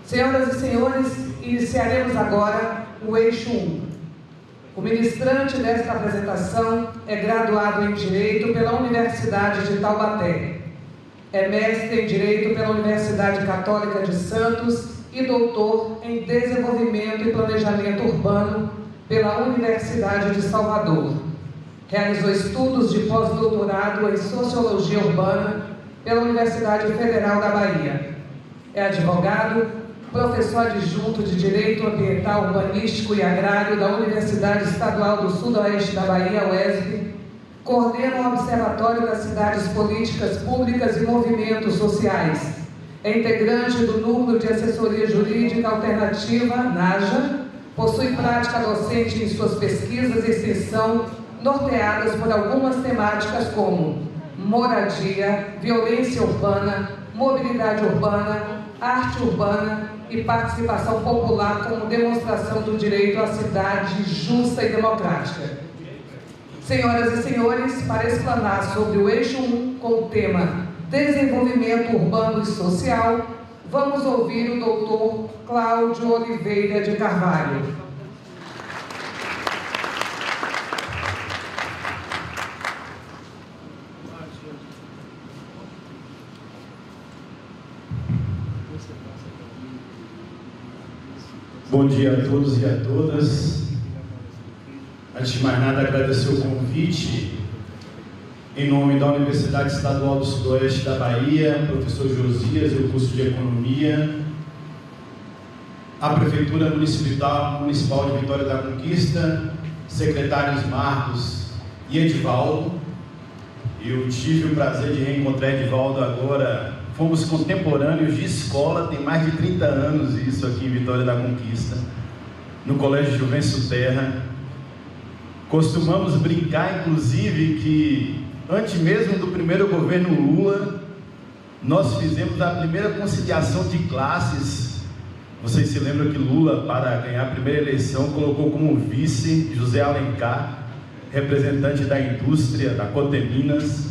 Senhoras e senhores, iniciaremos agora o eixo 1. O ministrante desta apresentação é graduado em Direito pela Universidade de Taubaté. É mestre em Direito pela Universidade Católica de Santos e doutor em Desenvolvimento e Planejamento Urbano pela Universidade de Salvador. Realizou estudos de pós-doutorado em Sociologia Urbana pela Universidade Federal da Bahia. É advogado, professor adjunto de Direito Ambiental, Urbanístico e Agrário da Universidade Estadual do Sudoeste da Bahia, UESB, coordena o Observatório das Cidades Políticas Públicas e Movimentos Sociais, é integrante do Núcleo de Assessoria Jurídica Alternativa, NAJA, possui prática docente em suas pesquisas e extensão, norteadas por algumas temáticas como moradia, violência urbana, mobilidade urbana, arte urbana e participação popular como demonstração do direito à cidade justa e democrática. Senhoras e senhores, para explanar sobre o eixo 1 com o tema Desenvolvimento Urbano e Social, vamos ouvir o doutor Cláudio Oliveira de Carvalho. Bom dia a todos e a todas. Antes de mais nada, agradecer o convite em nome da Universidade Estadual do Sudoeste da Bahia, professor Josias e o curso de Economia, a Prefeitura Municipal de Vitória da Conquista, secretários Marcos e Edivaldo. Eu tive o prazer de reencontrar Edivaldo agora. Fomos contemporâneos de escola, tem mais de 30 anos isso aqui em Vitória da Conquista, no Colégio Juvencio Terra. Costumamos brincar, inclusive, que antes mesmo do primeiro governo Lula, nós fizemos a primeira conciliação de classes. Vocês se lembram que Lula, para ganhar a primeira eleição, colocou como vice José Alencar, representante da indústria, da Coteminas.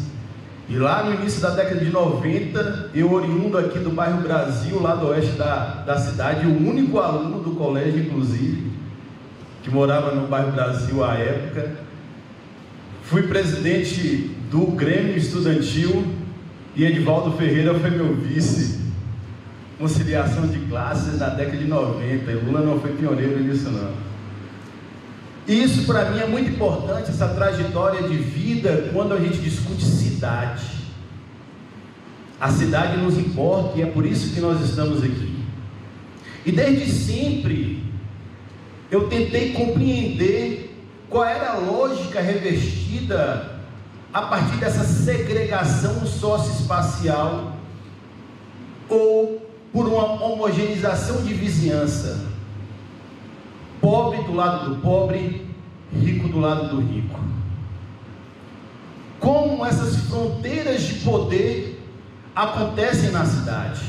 E lá no início da década de 90, eu oriundo aqui do bairro Brasil, lá do oeste da cidade, o único aluno do colégio, inclusive, que morava no bairro Brasil à época, fui presidente do Grêmio Estudantil e Edivaldo Ferreira foi meu vice. Conciliação de classes na década de 90, e Lula não foi pioneiro nisso não. E isso para mim é muito importante, essa trajetória de vida, quando a gente discute cidade. A cidade nos importa e é por isso que nós estamos aqui. E desde sempre eu tentei compreender qual era a lógica revestida a partir dessa segregação socioespacial ou por uma homogeneização de vizinhança. Pobre do lado do pobre, rico do lado do rico. Como essas fronteiras de poder acontecem na cidade.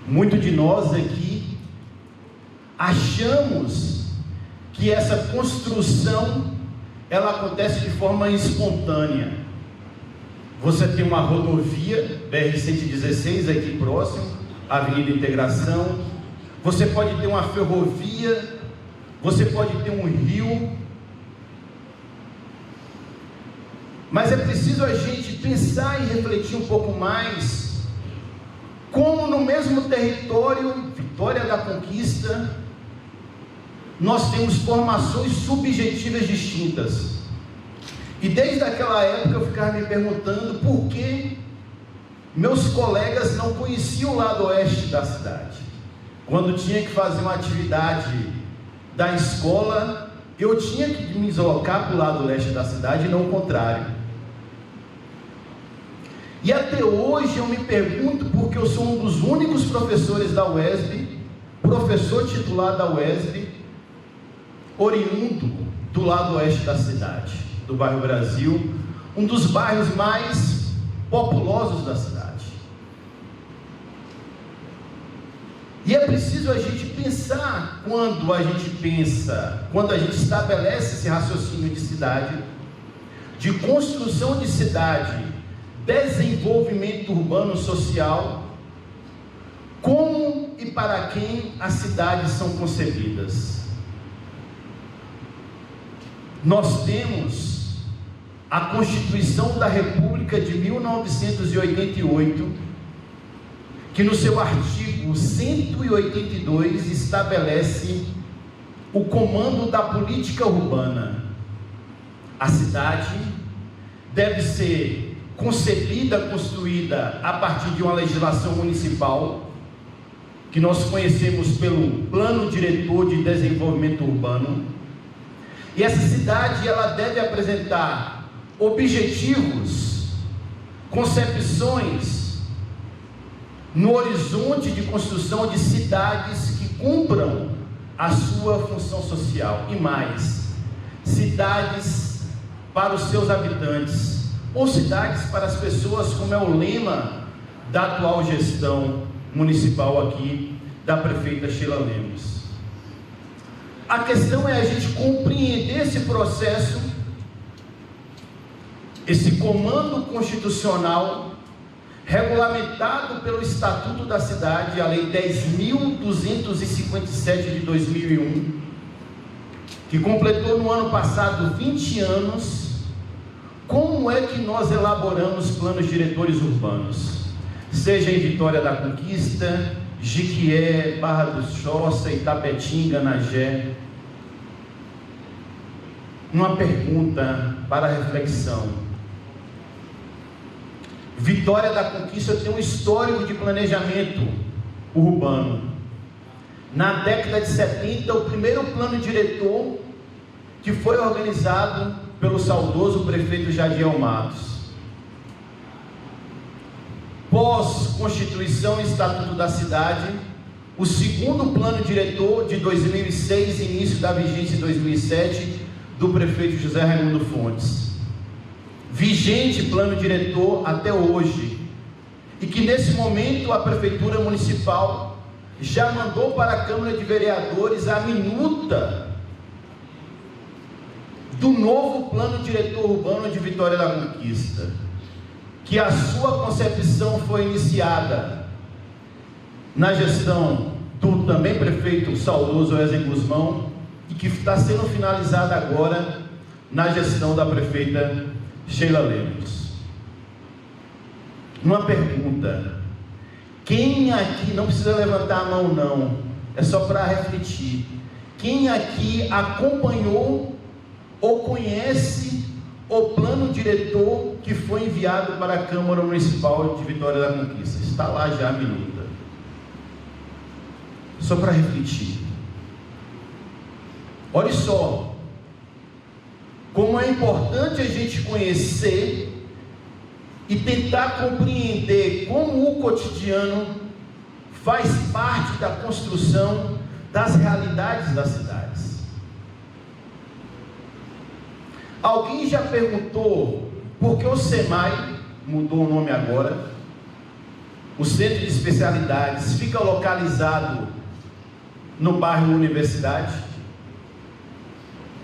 Muitos de nós aqui achamos que essa construção ela acontece de forma espontânea. Você tem uma rodovia, BR-116 aqui próximo, Avenida Integração. Você pode ter uma ferrovia, você pode ter um rio, mas é preciso a gente pensar e refletir um pouco mais, como no mesmo território, Vitória da Conquista, nós temos formações subjetivas distintas. E desde aquela época eu ficava me perguntando por que meus colegas não conheciam o lado oeste da cidade. Quando tinha que fazer uma atividade da escola, eu tinha que me deslocar para o lado leste da cidade e não o contrário. E até hoje eu me pergunto, porque eu sou um dos únicos professores da UESB, professor titular da UESB, oriundo do lado oeste da cidade, do bairro Brasil, um dos bairros mais populosos da cidade. E é preciso a gente pensar, quando a gente estabelece esse raciocínio de cidade, de construção de cidade, desenvolvimento urbano social, como e e para quem as cidades são concebidas. Nós temos a Constituição da República de 1988, que no seu artigo 182 estabelece o comando da política urbana. A cidade deve ser concebida, construída a partir de uma legislação municipal, que nós conhecemos pelo Plano Diretor de Desenvolvimento Urbano, e essa cidade ela deve apresentar objetivos, concepções no horizonte de construção de cidades que cumpram a sua função social, e mais, cidades para os seus habitantes, ou cidades para as pessoas, como é o lema da atual gestão municipal aqui, da prefeita Sheila Lemos. A questão é a gente compreender esse processo, esse comando constitucional, regulamentado pelo Estatuto da Cidade, a Lei 10.257 de 2001, que completou no ano passado 20 anos. Como é que nós elaboramos planos diretores urbanos? Seja em Vitória da Conquista, Jiquié, Barra do Choça, Itapetinga, Nagé. Uma pergunta para reflexão. Vitória da Conquista tem um histórico de planejamento urbano. Na década de 70, o primeiro plano diretor que foi organizado pelo saudoso prefeito Jadiel Matos. Pós-Constituição e Estatuto da Cidade, o segundo plano diretor de 2006, início da vigência em 2007, do prefeito José Raimundo Fontes. Vigente plano diretor até hoje, e que nesse momento a Prefeitura Municipal já mandou para a Câmara de Vereadores a minuta do novo plano diretor urbano de Vitória da Conquista, que a sua concepção foi iniciada na gestão do também prefeito saudoso Wesley Guzmão, e que está sendo finalizada agora na gestão da prefeita Sheila Lemos. Uma pergunta: quem aqui, não precisa levantar a mão não, é só para refletir, quem aqui acompanhou ou conhece o plano diretor que foi enviado para a Câmara Municipal de Vitória da Conquista? Está lá já a minuta. Só para refletir. Olha só como é importante a gente conhecer e tentar compreender como o cotidiano faz parte da construção das realidades das cidades. Alguém já perguntou por que o SEMAI, mudou o nome agora, o Centro de Especialidades, fica localizado no bairro Universidade?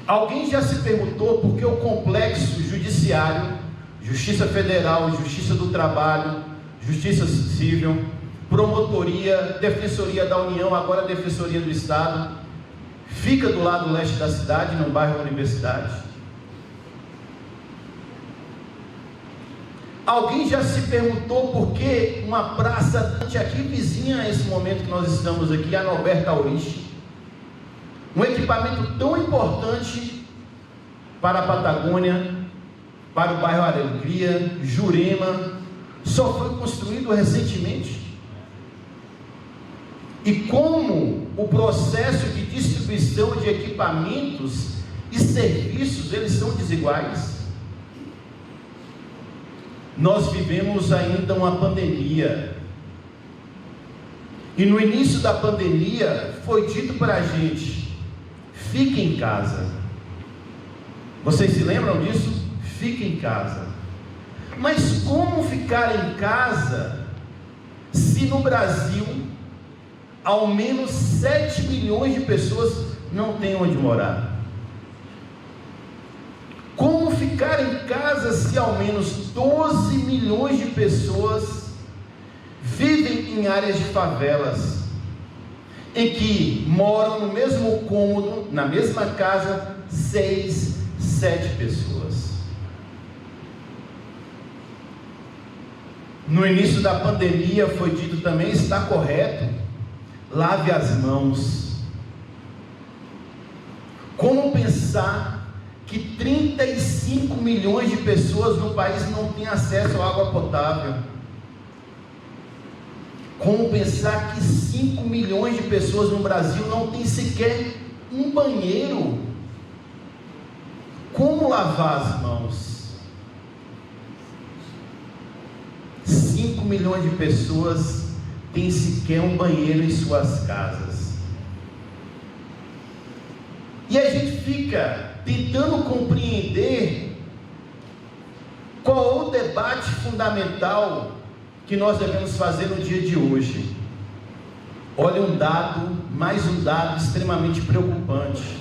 Alguém já se perguntou por que o complexo judiciário, Justiça Federal, Justiça do Trabalho, Justiça Civil, Promotoria, Defensoria da União, agora Defensoria do Estado, fica do lado leste da cidade, no bairro Universidade? Alguém já se perguntou por que uma praça aqui vizinha a esse momento que nós estamos aqui, a Norberto Aurich, um equipamento tão importante para a Patagônia, para o bairro Alegria, Jurema, só foi construído recentemente? E como o processo de distribuição de equipamentos e serviços, eles são desiguais? Nós vivemos ainda uma pandemia, e no início da pandemia foi dito para a gente: fique em casa. Vocês se lembram disso? Fique em casa. Mas como ficar em casa se no Brasil ao menos 7 milhões de pessoas não têm onde morar? Como ficar em casa se ao menos 12 milhões de pessoas vivem em áreas de favelas? em que moram no mesmo cômodo, na mesma casa, 6, 7 pessoas. No início da pandemia foi dito também, está correto, lave as mãos. Como pensar que 35 milhões de pessoas no país não têm acesso à água potável? Como pensar que 5 milhões de pessoas no Brasil não têm sequer um banheiro? Como lavar as mãos? 5 milhões de pessoas têm sequer um banheiro em suas casas. E a gente fica tentando compreender qual é o debate fundamental que nós devemos fazer no dia de hoje. Olha um dado, mais um dado extremamente preocupante.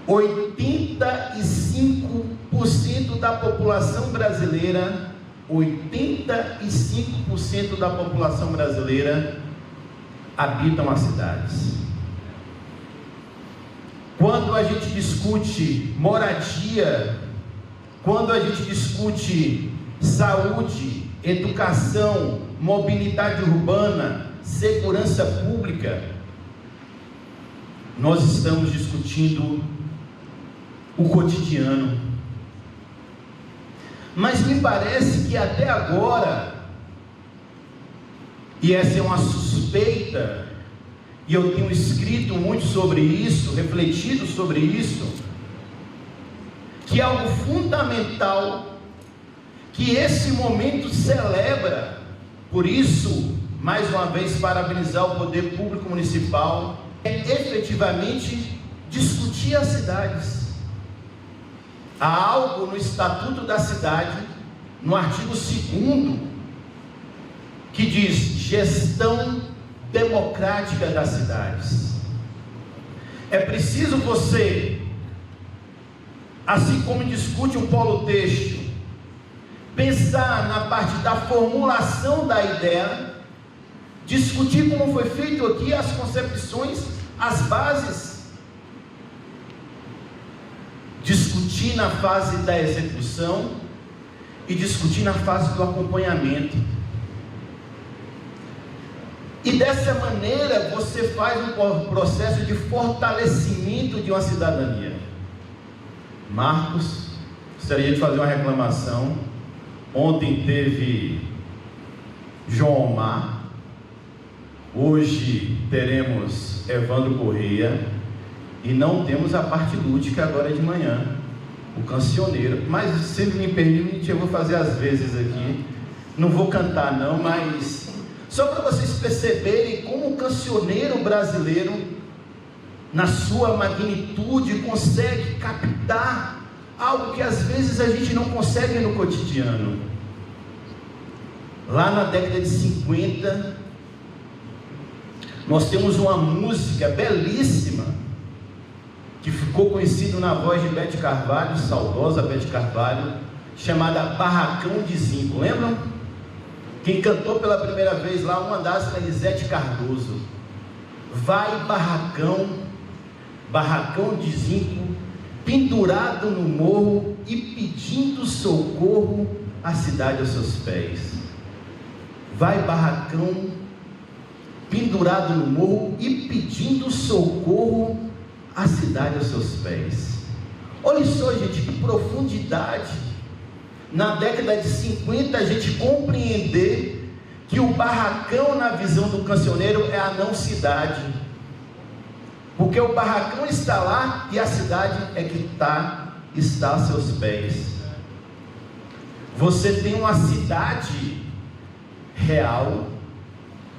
85% da população brasileira, 85% da população brasileira habitam as cidades. Quando a gente discute moradia, quando a gente discute saúde, educação, mobilidade urbana, segurança pública, nós estamos discutindo o cotidiano. Mas me parece que até agora, e essa é uma suspeita, e eu tenho escrito muito sobre isso, refletido sobre isso, que é algo fundamental, que esse momento celebra. Por isso, mais uma vez, parabenizar o poder público municipal, é efetivamente discutir as cidades. Há algo no Estatuto da Cidade, no artigo 2º, que diz: gestão democrática das cidades. É preciso você, assim como discute o polo têxtil, pensar na parte da formulação da ideia, discutir como foi feito aqui, as concepções, as bases, discutir na fase da execução e discutir na fase do acompanhamento. E dessa maneira você faz um processo de fortalecimento de uma cidadania. Marcos, gostaria de fazer uma reclamação. Ontem teve João Omar, hoje teremos Evandro Correia, e não temos a parte lúdica agora de manhã, o cancioneiro. Mas se me permite, eu vou fazer às vezes aqui, não vou cantar não, mas só para vocês perceberem como o cancioneiro brasileiro, na sua magnitude, consegue captar algo que às vezes a gente não consegue no cotidiano. Lá na década de 50, nós temos uma música belíssima, que ficou conhecida na voz de Bete Carvalho, saudosa Bete Carvalho, chamada Barracão de Zinco. Lembram? Quem cantou pela primeira vez lá, uma das, Elisete Cardoso. Vai barracão, barracão de zinco, pendurado no morro e pedindo socorro, a cidade aos seus pés. Vai barracão, pendurado no morro e pedindo socorro, a cidade aos seus pés. Olha só, gente, que profundidade. Na década de 50, a gente compreender que o barracão, na visão do cancioneiro, é a não cidade, porque o barracão está lá e a cidade é que está aos seus pés. Você tem uma cidade real,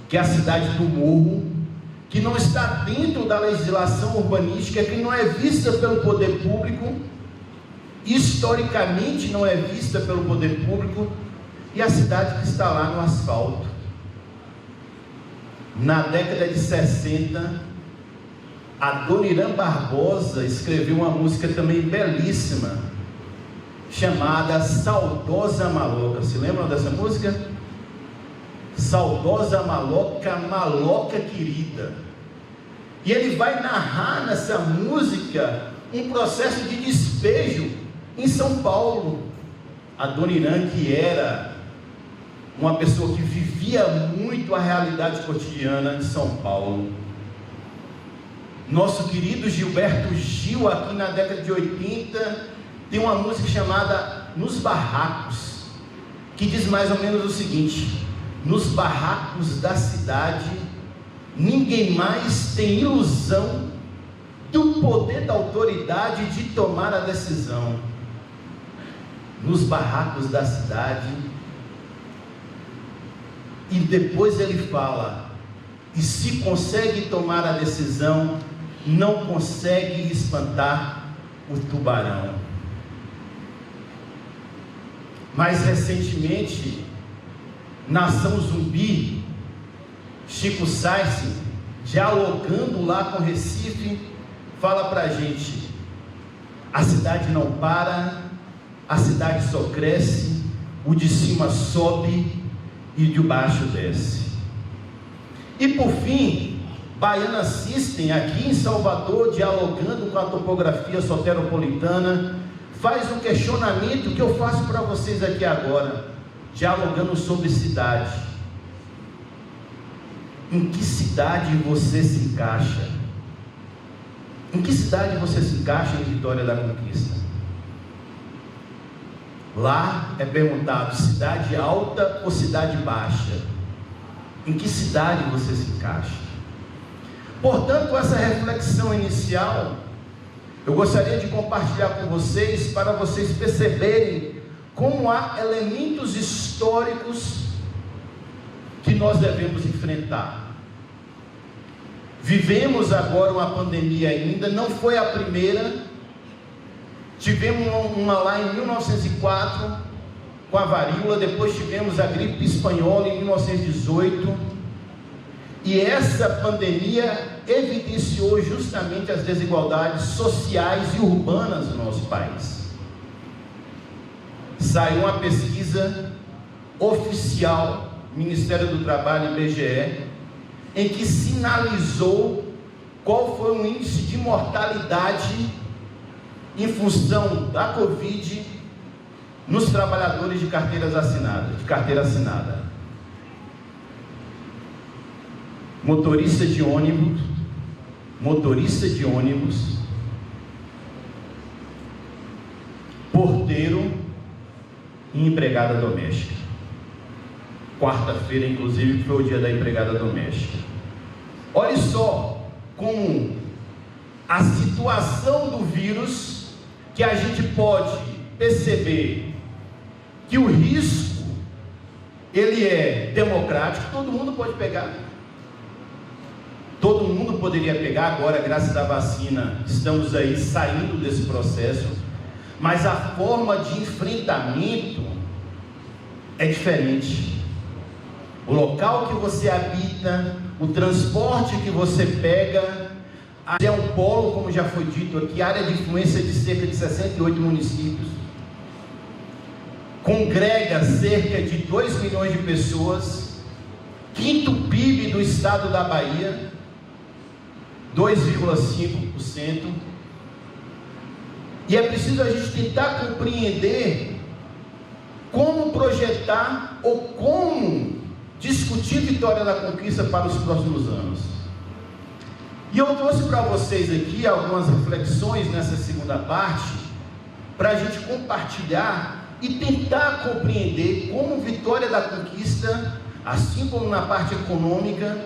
que é a cidade do morro, que não está dentro da legislação urbanística, que não é vista pelo poder público, historicamente não é vista pelo poder público, e a cidade que está lá no asfalto. Na década de 60, a Dona Irã Barbosa escreveu uma música também belíssima, chamada Saudosa Maloca. Se lembram dessa música? saudosa maloca, maloca querida. E ele vai narrar nessa música um processo de despejo em São Paulo. A Dona Irã, que era uma pessoa que vivia muito a realidade cotidiana de São Paulo. Nosso querido Gilberto Gil, aqui na década de 80, tem uma música chamada Nos Barracos, que diz mais ou menos o seguinte: nos barracos da cidade, ninguém mais tem ilusão do poder da autoridade de tomar a decisão. Nos barracos da cidade. E depois ele fala: e se consegue tomar a decisão, não consegue espantar o tubarão. Mais recentemente, Nação Zumbi, Chico Sainz, dialogando lá com Recife, fala para a gente: a cidade não para, a cidade só cresce, o de cima sobe e de baixo desce. E por fim, Baiana System, aqui em Salvador, dialogando com a topografia soteropolitana, faz um questionamento que eu faço para vocês aqui agora, dialogando sobre cidade. Em que cidade você se encaixa? Em que cidade você se encaixa em Vitória da Conquista? Lá é perguntado: cidade alta ou cidade baixa? Em que cidade você se encaixa? Portanto, essa reflexão inicial eu gostaria de compartilhar com vocês, para vocês perceberem como há elementos históricos que nós devemos enfrentar. Vivemos agora uma pandemia ainda, não foi a primeira. Tivemos uma lá em 1904 com a varíola, depois tivemos a gripe espanhola em 1918, e essa pandemia evidenciou justamente as desigualdades sociais e urbanas do nosso país. Saiu uma pesquisa oficial, Ministério do Trabalho e IBGE, em que sinalizou qual foi o índice de mortalidade em função da Covid nos trabalhadores de carteira assinada. Motorista de ônibus, porteiro e empregada doméstica. Quarta-feira, inclusive, foi o dia da empregada doméstica. Olha só como a situação do vírus, que a gente pode perceber que o risco, ele é democrático, todo mundo pode pegar. Todo mundo poderia pegar agora, graças à vacina, estamos aí saindo desse processo, mas a forma de enfrentamento é diferente. O local que você habita, o transporte que você pega, é um polo, como já foi dito aqui, área de influência de cerca de 68 municípios, congrega cerca de 2 milhões de pessoas, quinto PIB do estado da Bahia, 2,5%, e é preciso a gente tentar compreender como projetar ou como discutir Vitória da Conquista para os próximos anos. E eu trouxe para vocês aqui algumas reflexões nessa segunda parte, para a gente compartilhar e tentar compreender como Vitória da Conquista, assim como na parte econômica,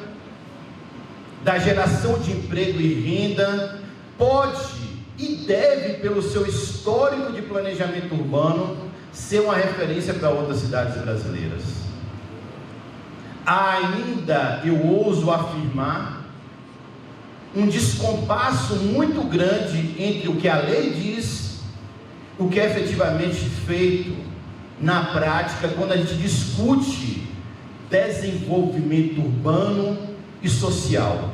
da geração de emprego e renda, pode e deve, pelo seu histórico de planejamento urbano, ser uma referência para outras cidades brasileiras. Ainda eu ouso afirmar um descompasso muito grande entre o que a lei diz, o que é efetivamente feito na prática, quando a gente discute desenvolvimento urbano e social.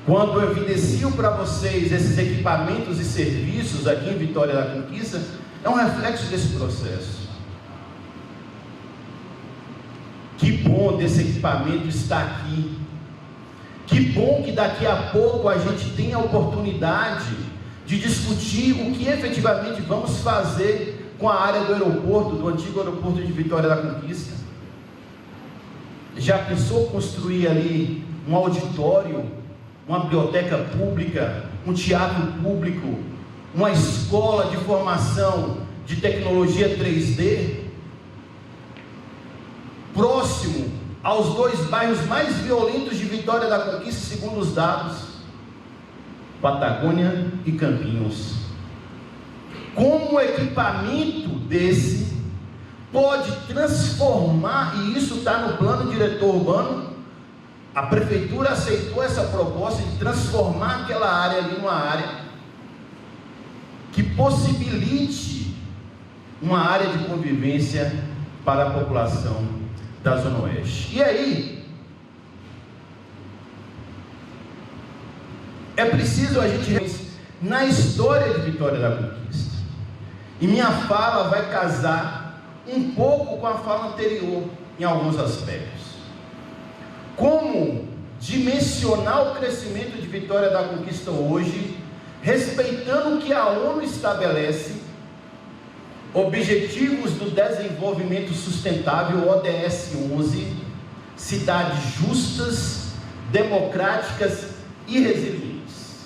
Quando eu evidencio para vocês esses equipamentos e serviços aqui em Vitória da Conquista, é um reflexo desse processo. Que bom desse equipamento estar aqui. Que bom que daqui a pouco a gente tem a oportunidade de discutir o que efetivamente vamos fazer com a área do aeroporto, do antigo aeroporto de Vitória da Conquista. Já pensou construir ali um auditório, uma biblioteca pública, um teatro público, uma escola de formação de tecnologia 3D, próximo aos 2 bairros mais violentos de Vitória da Conquista, segundo os dados, Patagônia e Campinas? Como um equipamento desse pode transformar, e isso está no plano diretor urbano, a prefeitura aceitou essa proposta de transformar aquela área ali numa área que possibilite uma área de convivência para a população da Zona Oeste. E aí, é preciso a gente na história de Vitória da Conquista, e minha fala vai casar um pouco com a fala anterior em alguns aspectos. Como dimensionar o crescimento de Vitória da Conquista hoje, respeitando o que a ONU estabelece, Objetivos do Desenvolvimento Sustentável, ODS 11, cidades justas, democráticas e resilientes.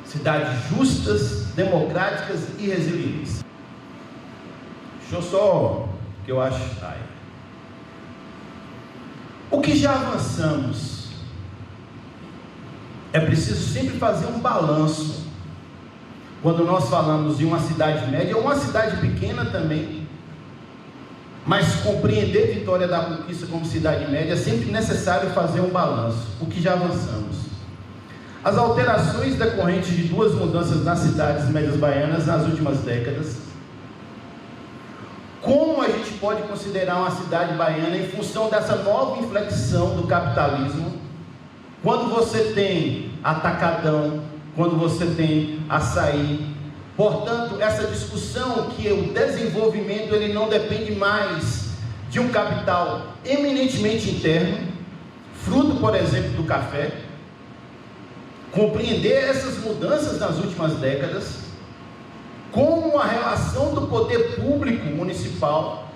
Cidades justas, democráticas e resilientes. Deixa eu só, que eu acho aí. O que já avançamos? É preciso sempre fazer um balanço. Quando nós falamos de uma cidade média, ou uma cidade pequena também, mas compreender Vitória da Conquista como cidade média, é sempre necessário fazer um balanço. O que já avançamos? As alterações decorrentes de 2 mudanças nas cidades médias baianas nas últimas décadas. Como a gente pode considerar uma cidade baiana em função dessa nova inflexão do capitalismo, quando você tem atacadão, quando você tem açaí? Portanto, essa discussão que o desenvolvimento ele não depende mais de um capital eminentemente interno, fruto, por exemplo, do café. Compreender essas mudanças nas últimas décadas, como a relação do poder público municipal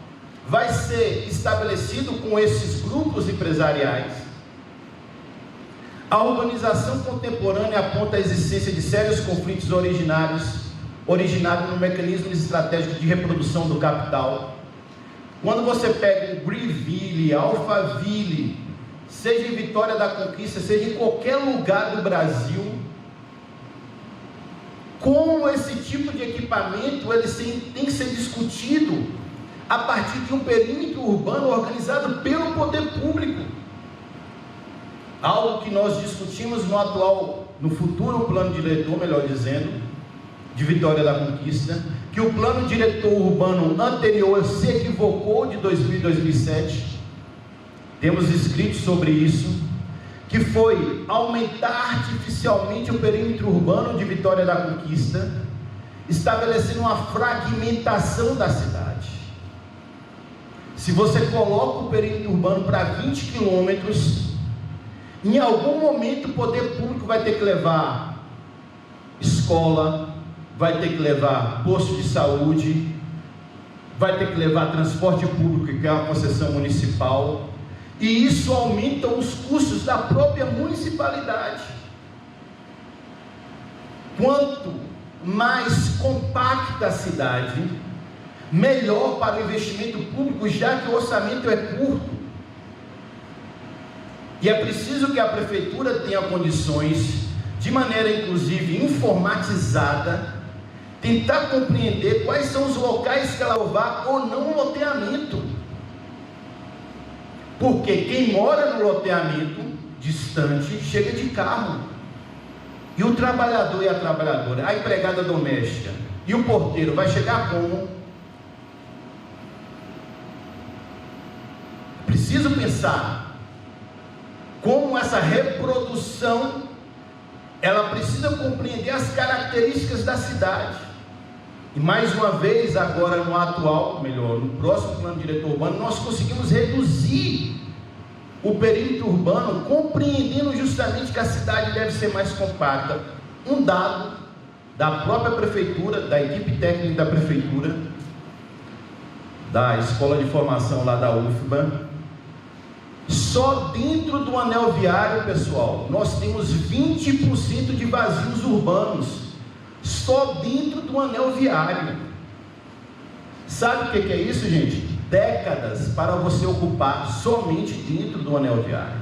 vai ser estabelecido com esses grupos empresariais. A urbanização contemporânea aponta a existência de sérios conflitos originados no mecanismo estratégico de reprodução do capital. Quando você pega o Greenville, Alphaville, seja em Vitória da Conquista, seja em qualquer lugar do Brasil, como esse tipo de equipamento ele tem que ser discutido a partir de um perímetro urbano organizado pelo poder público. Algo que nós discutimos no futuro plano diretor, melhor dizendo, de Vitória da Conquista, que o plano diretor urbano anterior se equivocou de 2000 e 2007, temos escrito sobre isso, que foi aumentar artificialmente o perímetro urbano de Vitória da Conquista, estabelecendo uma fragmentação da cidade. Se você coloca o perímetro urbano para 20 quilômetros, em algum momento o poder público vai ter que levar escola, vai ter que levar posto de saúde, vai ter que levar transporte público, que é uma concessão municipal, e isso aumenta os custos da própria municipalidade. Quanto mais compacta a cidade, melhor para o investimento público, já que o orçamento é curto. E é preciso que a prefeitura tenha condições, de maneira inclusive informatizada, tentar compreender quais são os locais que ela vai ou não um loteamento. Porque quem mora no loteamento distante chega de carro. E o trabalhador e a trabalhadora, a empregada doméstica e o porteiro vai chegar como? Preciso pensar como essa reprodução ela precisa compreender as características da cidade. E mais uma vez, agora no atual, melhor, no próximo plano diretor urbano, nós conseguimos reduzir o perímetro urbano, compreendendo justamente que a cidade deve ser mais compacta. Um dado da própria prefeitura, da equipe técnica da prefeitura, da escola de formação lá da UFBA, só dentro do anel viário, pessoal, nós temos 20% de vazios urbanos, só dentro do anel viário. Sabe o que é isso, gente? Décadas para você ocupar somente dentro do anel viário.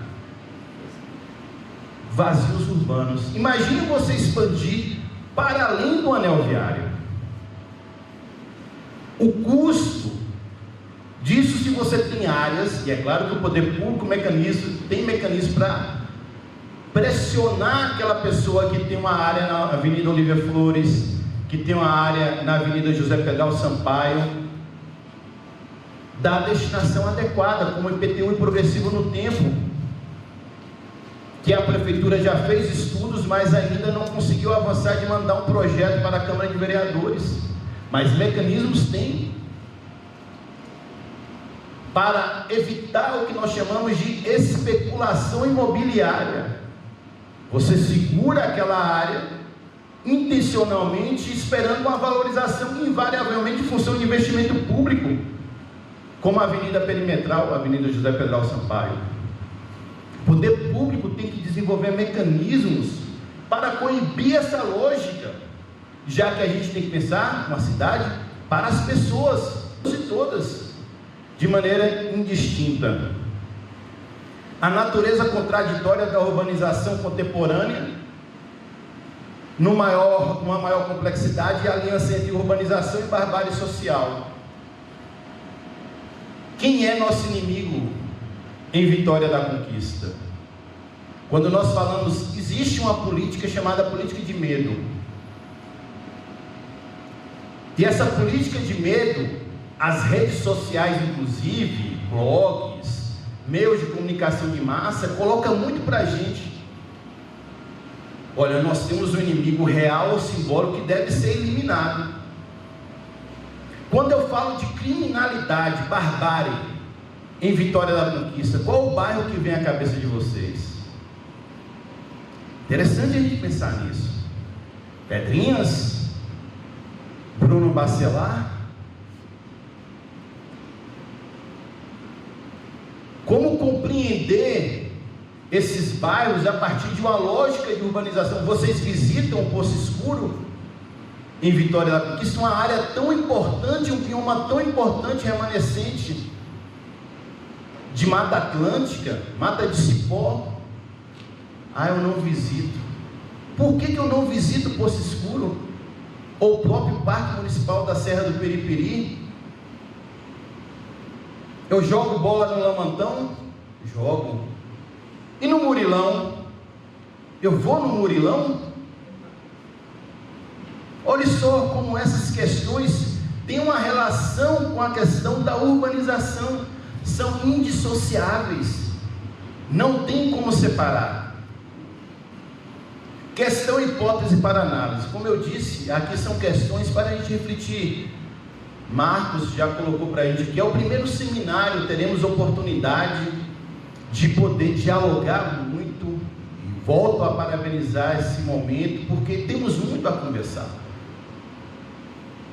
Vazios urbanos. Imagine você expandir para além do anel viário. O custo disso, se você tem áreas, e é claro que o poder público tem mecanismo para pressionar aquela pessoa que tem uma área na Avenida Olívia Flores, que tem uma área na Avenida José Pedral Sampaio, da destinação adequada, como IPTU e progressivo no tempo, que a prefeitura já fez estudos, mas ainda não conseguiu avançar de mandar um projeto para a Câmara de Vereadores. Mas mecanismos tem para evitar o que nós chamamos de especulação imobiliária. Você segura aquela área intencionalmente, esperando uma valorização invariavelmente em função de investimento público, como a Avenida Perimetral, a Avenida José Pedral Sampaio. O poder público tem que desenvolver mecanismos para coibir essa lógica, já que a gente tem que pensar uma cidade para as pessoas, todas, de maneira indistinta. A natureza contraditória da urbanização contemporânea, uma maior complexidade, e a aliança entre urbanização e barbárie social. Quem é nosso inimigo em Vitória da Conquista? Quando nós falamos, existe uma política chamada política de medo. E essa política de medo, as redes sociais, inclusive, blogs, meios de comunicação de massa, coloca muito para a gente. Olha, nós temos um inimigo real ou simbólico que deve ser eliminado. Quando eu falo de criminalidade, barbárie, em Vitória da Conquista, qual o bairro que vem à cabeça de vocês? Interessante a gente pensar nisso. Pedrinhas? Bruno Bacelar? Como compreender esses bairros a partir de uma lógica de urbanização? Vocês visitam o Poço Escuro em Vitória da Conquista, uma área tão importante, um bioma tão importante, remanescente de Mata Atlântica, Mata de Cipó. Eu não visito. Por que eu não visito o Poço Escuro? Ou o próprio Parque Municipal da Serra do Periperi? Eu jogo bola no Lamantão? Jogo. E no Murilão? Eu vou no Murilão? Olha só como essas questões têm uma relação com a questão da urbanização, são indissociáveis, não tem como separar. Questão e hipótese para análise. Como eu disse, aqui são questões para a gente refletir. Marcos já colocou para a gente que é o primeiro seminário, teremos oportunidade de poder dialogar muito, e volto a parabenizar esse momento, porque temos muito a conversar.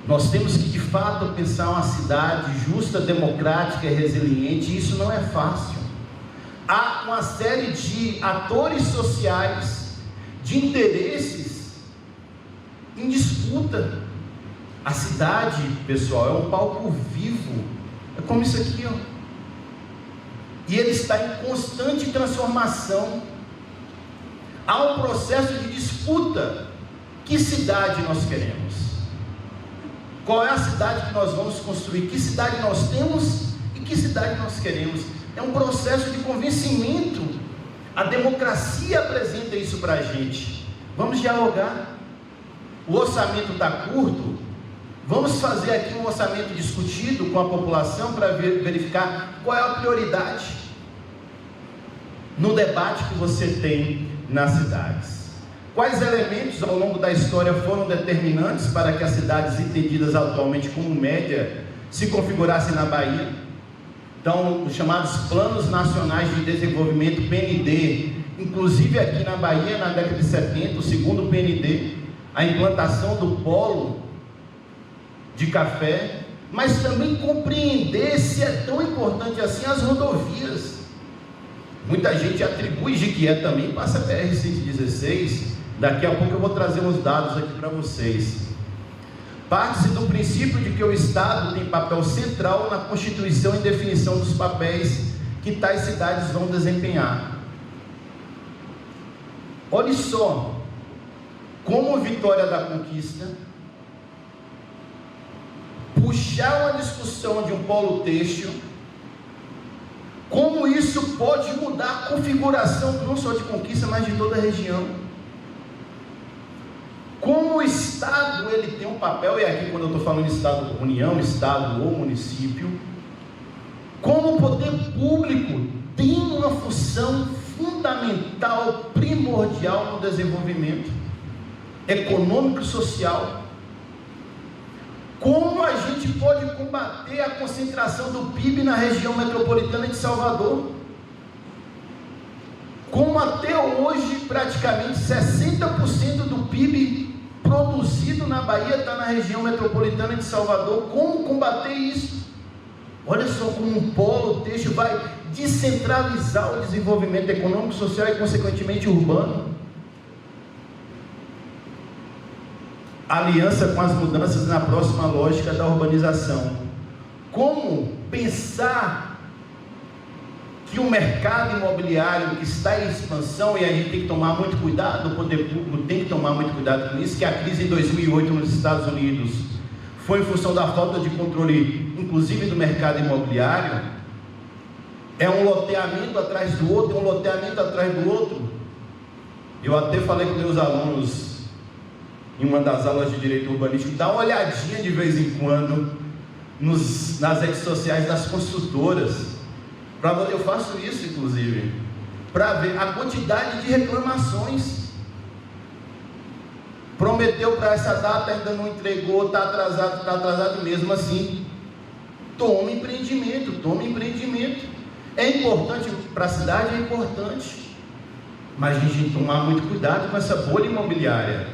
Nós temos que de fato pensar uma cidade justa, democrática e resiliente, e isso não é fácil. Há uma série de atores sociais, de interesses em disputa. A cidade, pessoal, é um palco vivo, é como isso aqui, ó. E ele está em constante transformação. Há um processo de disputa. Que cidade nós queremos? Qual é a cidade que nós vamos construir? Que cidade nós temos e que cidade nós queremos? É um processo de convencimento. A democracia apresenta isso para a gente. Vamos dialogar. O orçamento está curto. Vamos fazer aqui um orçamento discutido com a população para verificar qual é a prioridade no debate que você tem nas cidades. Quais elementos ao longo da história foram determinantes para que as cidades entendidas atualmente como média se configurassem na Bahia? Então, os chamados Planos Nacionais de Desenvolvimento, PND, inclusive aqui na Bahia, na década de 70, o segundo PND, a implantação do polo de café, mas também compreender se é tão importante assim as rodovias. Muita gente atribui Jequié também, passa a BR-116, daqui a pouco eu vou trazer uns dados aqui para vocês. Parte-se do princípio de que o Estado tem papel central na constituição e definição dos papéis que tais cidades vão desempenhar. Olhe só, como Vitória da Conquista, puxar uma discussão de um polo têxtil, como isso pode mudar a configuração não só de Conquista, mas de toda a região. Como o Estado ele tem um papel, e aqui quando eu estou falando de Estado, União, Estado ou município, como o poder público tem uma função fundamental, primordial no desenvolvimento econômico e social. Como a gente pode combater a concentração do PIB na região metropolitana de Salvador? Como até hoje praticamente 60% do PIB produzido na Bahia está na região metropolitana de Salvador. Como combater isso? Olha só como um polo têxtil vai descentralizar o desenvolvimento econômico, social e consequentemente urbano. Aliança com as mudanças na próxima lógica da urbanização. Como pensar que o mercado imobiliário que está em expansão, e a gente tem que tomar muito cuidado, o poder público tem que tomar muito cuidado com isso, que a crise em 2008 nos Estados Unidos foi em função da falta de controle, inclusive do mercado imobiliário, é um loteamento atrás do outro, um loteamento atrás do outro. Eu até falei com meus alunos em uma das aulas de Direito Urbanístico, dá uma olhadinha de vez em quando nas redes sociais das construtoras, eu faço isso inclusive, para ver a quantidade de reclamações. Prometeu para essa data, ainda não entregou, está atrasado mesmo assim. Toma empreendimento. É importante para a cidade, é importante, mas a gente tem que tomar muito cuidado com essa bolha imobiliária.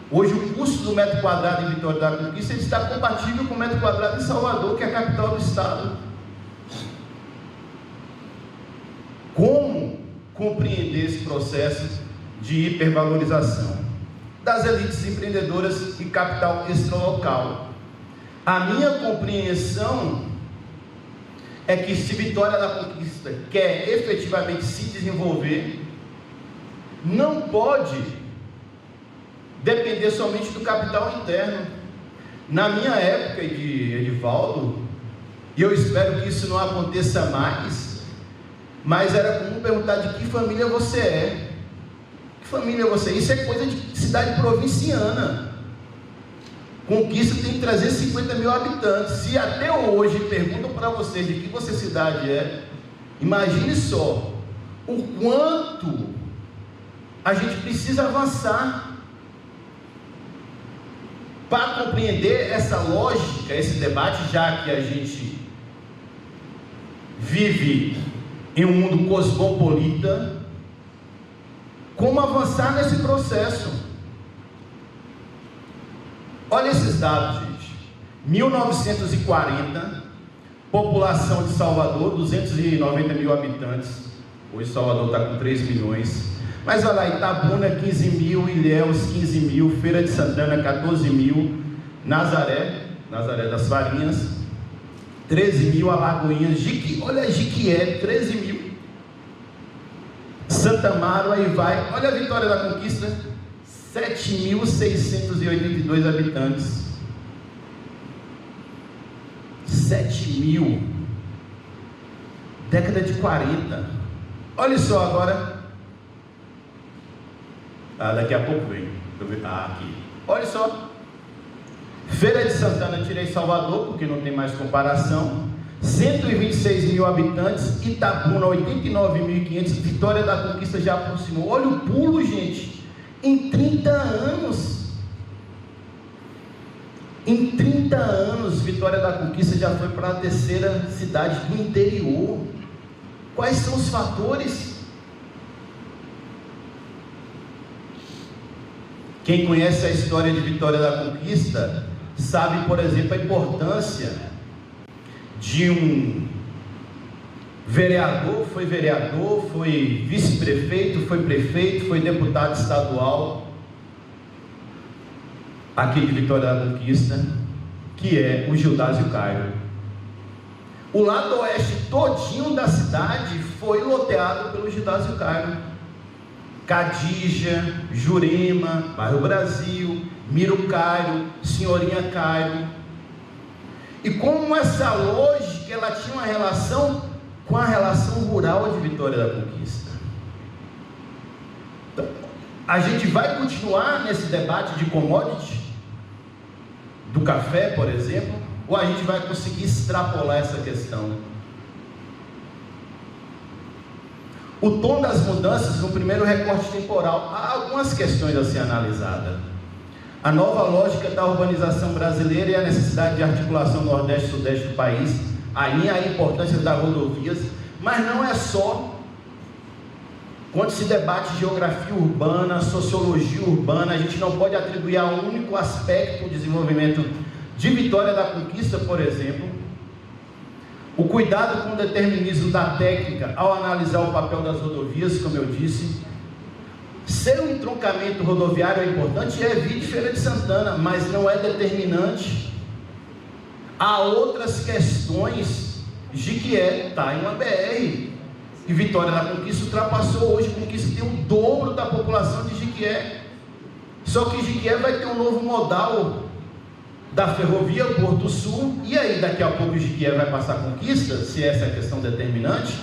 Hoje o custo do metro quadrado em Vitória da Conquista está compatível com o metro quadrado em Salvador, que é a capital do estado. Como compreender esse processo de hipervalorização das elites empreendedoras e capital extralocal? A minha compreensão é que se Vitória da Conquista quer efetivamente se desenvolver, não pode depender somente do capital interno. Na minha época de Edivaldo, e eu espero que isso não aconteça mais, mas era comum perguntar de que família você é. Que família você é? Isso é coisa de cidade provinciana. Conquista tem 350 mil habitantes. Se até hoje perguntam para vocês de que você cidade é, imagine só o quanto a gente precisa avançar para compreender essa lógica, esse debate, já que a gente vive em um mundo cosmopolita. Como avançar nesse processo? Olha esses dados, gente. 1940, população de Salvador, 290 mil habitantes. Hoje Salvador está com 3 milhões. Mas olha lá, Itabuna 15 mil, Ilhéus 15 mil, Feira de Santana 14 mil, Nazaré das Farinhas 13 mil, Alagoinhas, olha Jequié 13 mil, Santa Amaro, aí vai, olha a Vitória da Conquista, 7.682 habitantes, 7 mil, década de 40, olha só agora. Daqui a pouco vem. Aqui. Olha só. Feira de Santana, tirei Salvador, porque não tem mais comparação. 126 mil habitantes. Itabuna, 89.500. Vitória da Conquista já aproximou. Olha o pulo, gente. Em 30 anos. Em 30 anos, Vitória da Conquista já foi para a terceira cidade do interior. Quais são os fatores? Quem conhece a história de Vitória da Conquista sabe, por exemplo, a importância de um vereador, foi vice-prefeito, foi prefeito, foi deputado estadual aqui de Vitória da Conquista, que é o Gildásio Cairo. O lado oeste todinho da cidade foi loteado pelo Gildásio Cairo. Cadija, Jurema, Bairro Brasil, Miro Cairo, Senhorinha Cairo. E como essa lógica, ela tinha uma relação com a relação rural de Vitória da Conquista. Então, a gente vai continuar nesse debate de commodity, do café, por exemplo, ou a gente vai conseguir extrapolar essa questão? O tom das mudanças no primeiro recorte temporal. Há algumas questões a ser analisadas. A nova lógica da urbanização brasileira e a necessidade de articulação nordeste e sudeste do país, aí a importância das rodovias, mas não é só. Quando se debate geografia urbana, sociologia urbana, a gente não pode atribuir a um único aspecto o desenvolvimento de Vitória da Conquista, por exemplo. O cuidado com o determinismo da técnica ao analisar o papel das rodovias, como eu disse. Ser um entroncamento rodoviário é importante, é vide Feira de Santana, mas não é determinante. Há outras questões. Jequié está em uma BR, e Vitória da Conquista ultrapassou hoje. Conquista tem o dobro da população de Jequié. Só que Jequié vai ter um novo modal da ferrovia Porto Sul, e aí daqui a pouco o Jequié vai passar a Conquista, se essa é a questão determinante.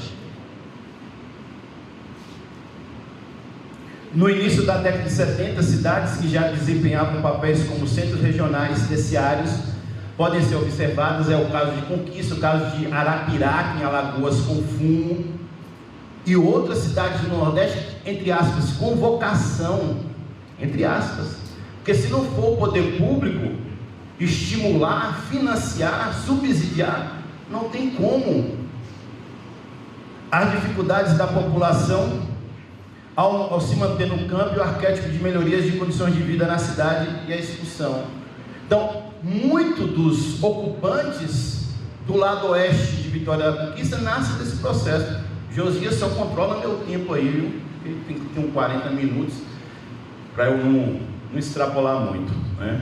No início da década de 70, cidades que já desempenhavam papéis como centros regionais terciários podem ser observadas. É o caso de Conquista, o caso de Arapiraca, em Alagoas, com Fumo, e outras cidades do Nordeste, entre aspas, com vocação, entre aspas, porque se não for o poder público estimular, financiar, subsidiar, não tem como. As dificuldades da população ao se manter no campo, e o arquétipo de melhorias de condições de vida na cidade e a expulsão. Então, muito dos ocupantes do lado oeste de Vitória da Conquista nasce desse processo. Josias só controla meu tempo aí, viu? Tem que ter uns 40 minutos para eu não extrapolar muito, né?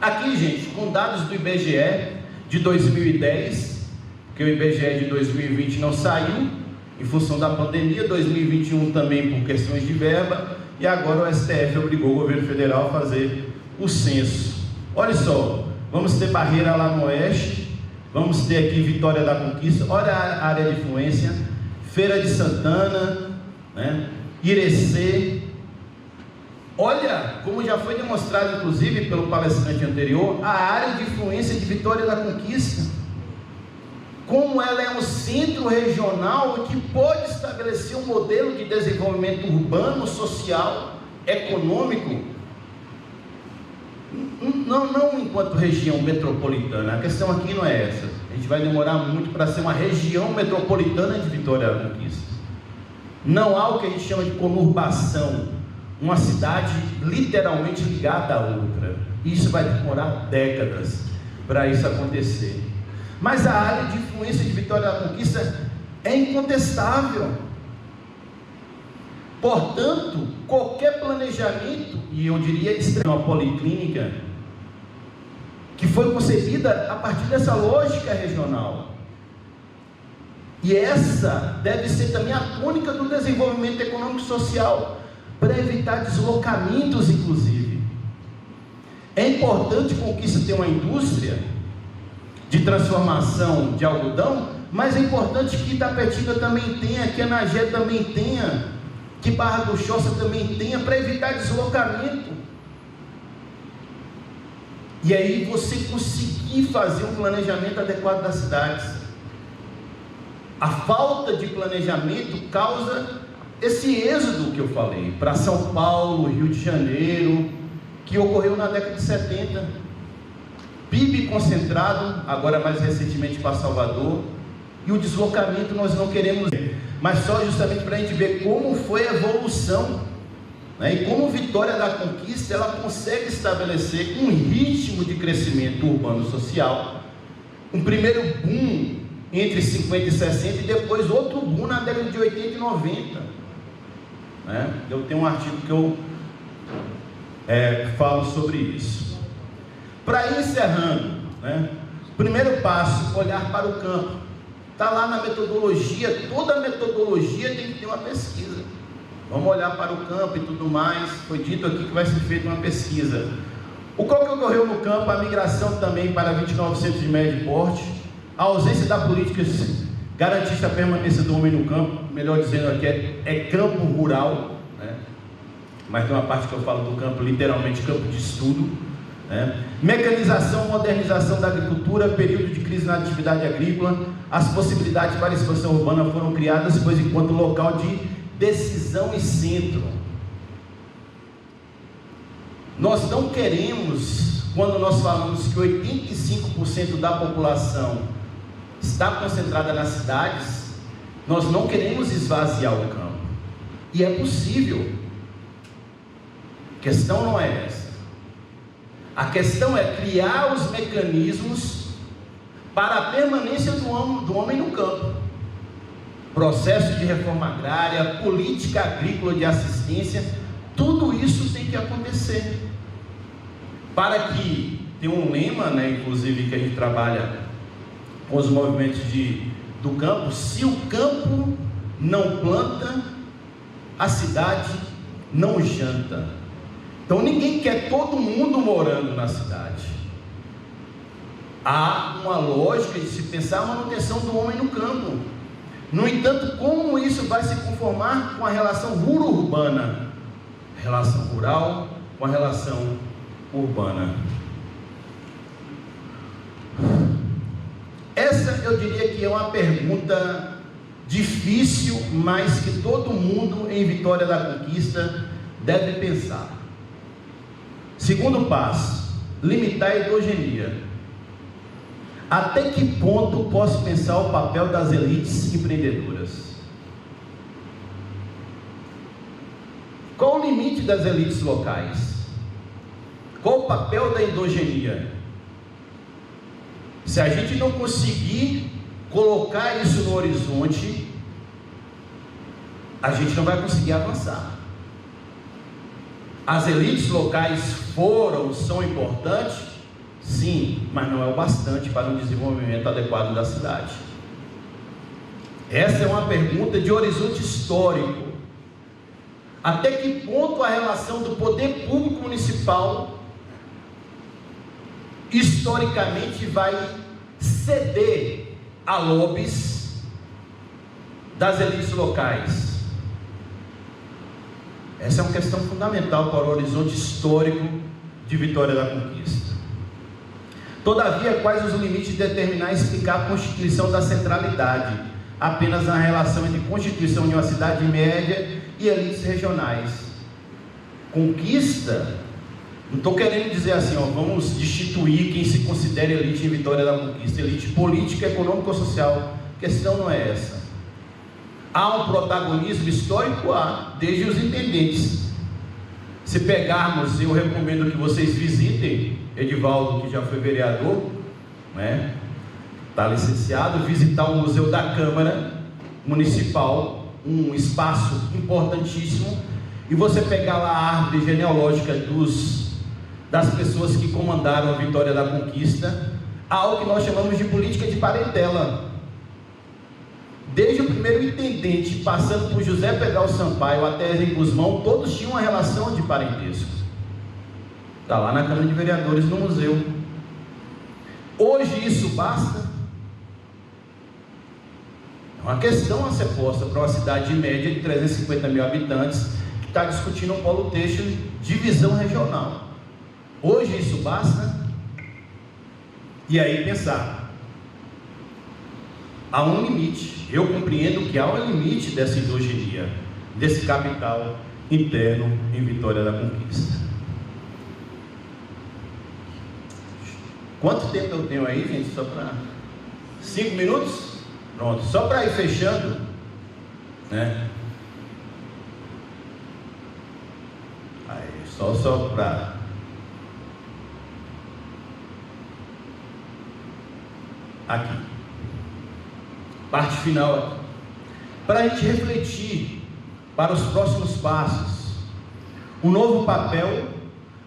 Aqui, gente, com dados do IBGE de 2010, porque o IBGE de 2020 não saiu em função da pandemia, 2021 também por questões de verba, e agora o STF obrigou o governo federal a fazer o censo. Olha só, vamos ter Barreira lá no oeste, vamos ter aqui Vitória da Conquista, olha a área de influência, Feira de Santana, né? Irecê. Olha, como já foi demonstrado inclusive pelo palestrante anterior, a área de influência de Vitória da Conquista, como ela é um centro regional que pode estabelecer um modelo de desenvolvimento urbano, social, econômico, não enquanto região metropolitana. A questão aqui não é essa. A gente vai demorar muito para ser uma região metropolitana de Vitória da Conquista. Não há o que a gente chama de conurbação, uma cidade literalmente ligada à outra. Isso vai demorar décadas para isso acontecer. Mas a área de influência de Vitória da Conquista é incontestável. Portanto, qualquer planejamento, e eu diria uma policlínica, que foi concebida a partir dessa lógica regional. E essa deve ser também a tônica do desenvolvimento econômico e social, para evitar deslocamentos, inclusive. É importante que Conquista tenha uma indústria de transformação de algodão, mas é importante que Itapetinga também tenha, que Anagé também tenha, que Barra do Choça também tenha, para evitar deslocamento. E aí você conseguir fazer um planejamento adequado das cidades. A falta de planejamento causa esse êxodo que eu falei, para São Paulo, Rio de Janeiro, que ocorreu na década de 70, PIB concentrado, agora mais recentemente para Salvador, e o deslocamento nós não queremos ver, mas só justamente para a gente ver como foi a evolução, né? E como Vitória da Conquista, ela consegue estabelecer um ritmo de crescimento urbano-social, um primeiro boom entre 50 e 60, e depois outro boom na década de 80 e 90, né? Eu tenho um artigo que eu falo sobre isso. Para ir encerrando, né? Primeiro passo, olhar para o campo. Está lá na metodologia, toda metodologia tem que ter uma pesquisa. Vamos olhar para o campo e tudo mais. Foi dito aqui que vai ser feita uma pesquisa. O que ocorreu no campo? A migração também para 29 centros de médio porte, a ausência da política garantista a permanência do homem no campo, melhor dizendo aqui, é campo rural, né? Mas tem uma parte que eu falo do campo, literalmente campo de estudo, né? Mecanização, modernização da agricultura, período de crise na atividade agrícola, as possibilidades para a expansão urbana foram criadas, pois enquanto local de decisão e centro. Nós não queremos, quando nós falamos que 85% da população está concentrada nas cidades, nós não queremos esvaziar o campo, e é possível. A questão não é essa. A questão é criar os mecanismos para a permanência do homem no campo. Processo de reforma agrária, política agrícola de assistência, tudo isso tem que acontecer. Para que, tem um lema, né, inclusive, que a gente trabalha com os movimentos do campo: se o campo não planta, a cidade não janta. Então ninguém quer todo mundo morando na cidade. Há uma lógica de se pensar a manutenção do homem no campo. No entanto, como isso vai se conformar com a relação rural-urbana? Relação rural com a relação urbana. Essa eu diria que é uma pergunta difícil, mas que todo mundo em Vitória da Conquista deve pensar. Segundo passo, limitar a endogenia. Até que ponto posso pensar o papel das elites empreendedoras? Qual o limite das elites locais? Qual o papel da endogenia? Se a gente não conseguir colocar isso no horizonte, a gente não vai conseguir avançar. As elites locais são importantes? Sim, mas não é o bastante para o desenvolvimento adequado da cidade. Essa é uma pergunta de horizonte histórico. Até que ponto a relação do poder público municipal historicamente vai ceder a lobbies das elites locais? Essa é uma questão fundamental para o horizonte histórico de Vitória da Conquista. Todavia, quais os limites de determinar e explicar a constituição da centralidade apenas na relação entre constituição de uma cidade média e elites regionais? Conquista, não estou querendo dizer assim, vamos destituir quem se considera elite em Vitória da Conquista, elite política, econômica ou social. A questão não é essa. Há um protagonismo histórico? Há, desde os intendentes. Se pegarmos, eu recomendo que vocês visitem, Edivaldo, que já foi vereador, né, está licenciado, visitar o Museu da Câmara Municipal, um espaço importantíssimo, e você pegar lá a árvore genealógica das pessoas que comandaram a Vitória da Conquista, algo que nós chamamos de política de parentela. Desde o primeiro intendente, passando por José Pedral Sampaio até Zé Guzmão, todos tinham uma relação de parentesco. Está lá na Câmara de Vereadores, no museu. Hoje isso basta? É uma questão a ser posta para uma cidade média de 350 mil habitantes, que está discutindo um polo têxtil de visão regional. Hoje isso basta? E aí pensar, há um limite. Eu compreendo que há um limite dessa endogenia, desse capital interno em Vitória da Conquista. Quanto tempo eu tenho aí, gente? Só para 5 minutos? Pronto, só para ir fechando, né? Aí, só para... Aqui. Parte final aqui. Para a gente refletir para os próximos passos. Um novo papel,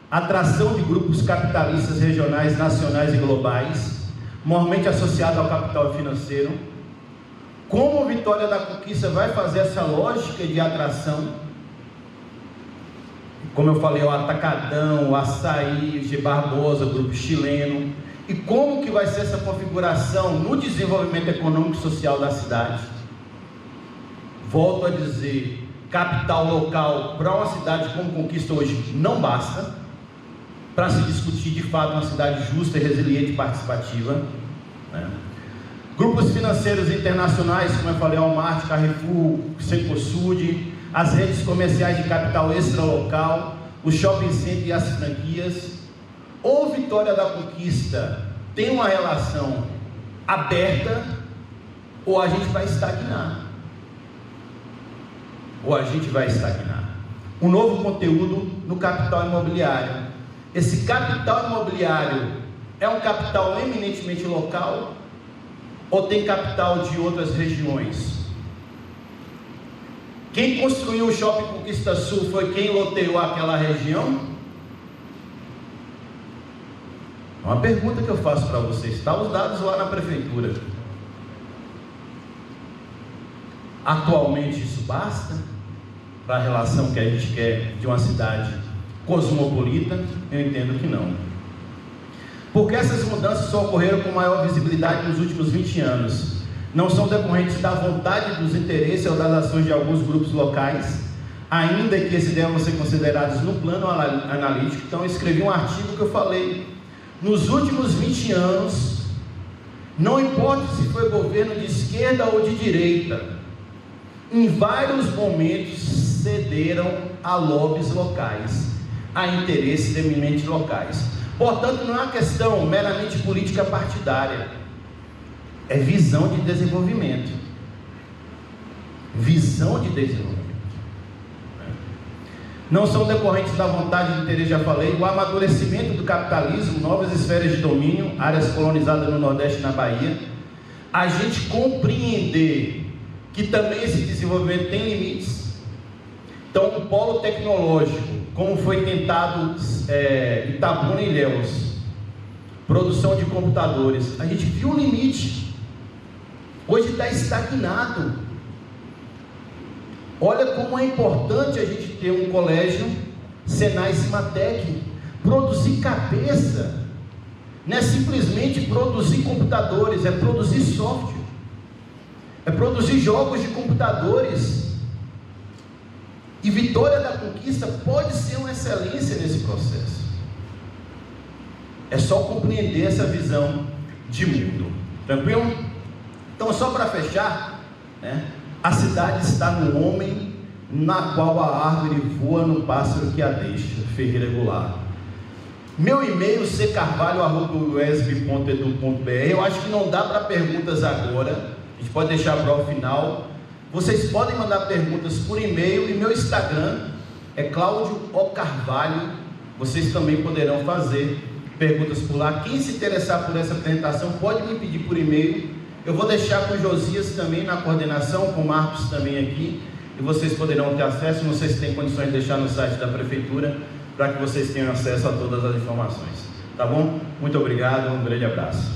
atração de grupos capitalistas regionais, nacionais e globais, normalmente associado ao capital financeiro. Como Vitória da Conquista vai fazer essa lógica de atração? Como eu falei, o Atacadão, o Açaí, o G. Barbosa, o grupo chileno. E como que vai ser essa configuração no desenvolvimento econômico e social da cidade? Volto a dizer, capital local para uma cidade como Conquista hoje não basta para se discutir de fato uma cidade justa, resiliente e participativa, né? Grupos financeiros internacionais, como eu falei, Walmart, Carrefour, Cencosud, as redes comerciais de capital extra-local, o shopping center e as franquias. Ou Vitória da Conquista tem uma relação aberta, ou a gente vai estagnar. Um novo conteúdo no capital imobiliário. Esse capital imobiliário é um capital eminentemente local ou tem capital de outras regiões? Quem construiu o Shopping Conquista Sul foi quem loteou aquela região? Uma pergunta que eu faço para vocês. Está os dados lá na prefeitura. Atualmente isso basta para a relação que a gente quer de uma cidade cosmopolita? Eu entendo que não. Porque essas mudanças só ocorreram com maior visibilidade nos últimos 20 anos. Não são decorrentes da vontade, dos interesses ou das ações de alguns grupos locais, ainda que esses devam ser considerados no plano analítico. Então eu escrevi um artigo que eu falei: nos últimos 20 anos, não importa se foi governo de esquerda ou de direita, em vários momentos cederam a lobbies locais, a interesses eminentes locais. Portanto, não é uma questão meramente política partidária, é visão de desenvolvimento. Não são decorrentes da vontade de interesse, já falei, o amadurecimento do capitalismo, novas esferas de domínio, áreas colonizadas no Nordeste e na Bahia, a gente compreender que também esse desenvolvimento tem limites. Então, o polo tecnológico, como foi tentado Itabuna e Ilhéus, produção de computadores, a gente viu o limite, hoje está estagnado. Olha como é importante a gente ter um colégio Senai Cimatec, produzir cabeça, não é simplesmente produzir computadores, é produzir software, é produzir jogos de computadores. E Vitória da Conquista pode ser uma excelência nesse processo. É só compreender essa visão de mundo. Tranquilo? Então, só para fechar, né? A cidade está no homem, na qual a árvore voa no pássaro que a deixa. Ferreira Goulart. Meu e-mail ccarvalho@uesb.edu.br. Eu acho que não dá para perguntas agora, a gente pode deixar para o final. Vocês podem mandar perguntas por e-mail, e meu Instagram é Cláudio O Carvalho. Vocês também poderão fazer perguntas por lá. Quem se interessar por essa apresentação pode me pedir por e-mail. Eu vou deixar com o Josias também na coordenação, com o Marcos também aqui, e vocês poderão ter acesso. Não sei se tem condições de deixar no site da prefeitura, para que vocês tenham acesso a todas as informações. Tá bom? Muito obrigado, um grande abraço.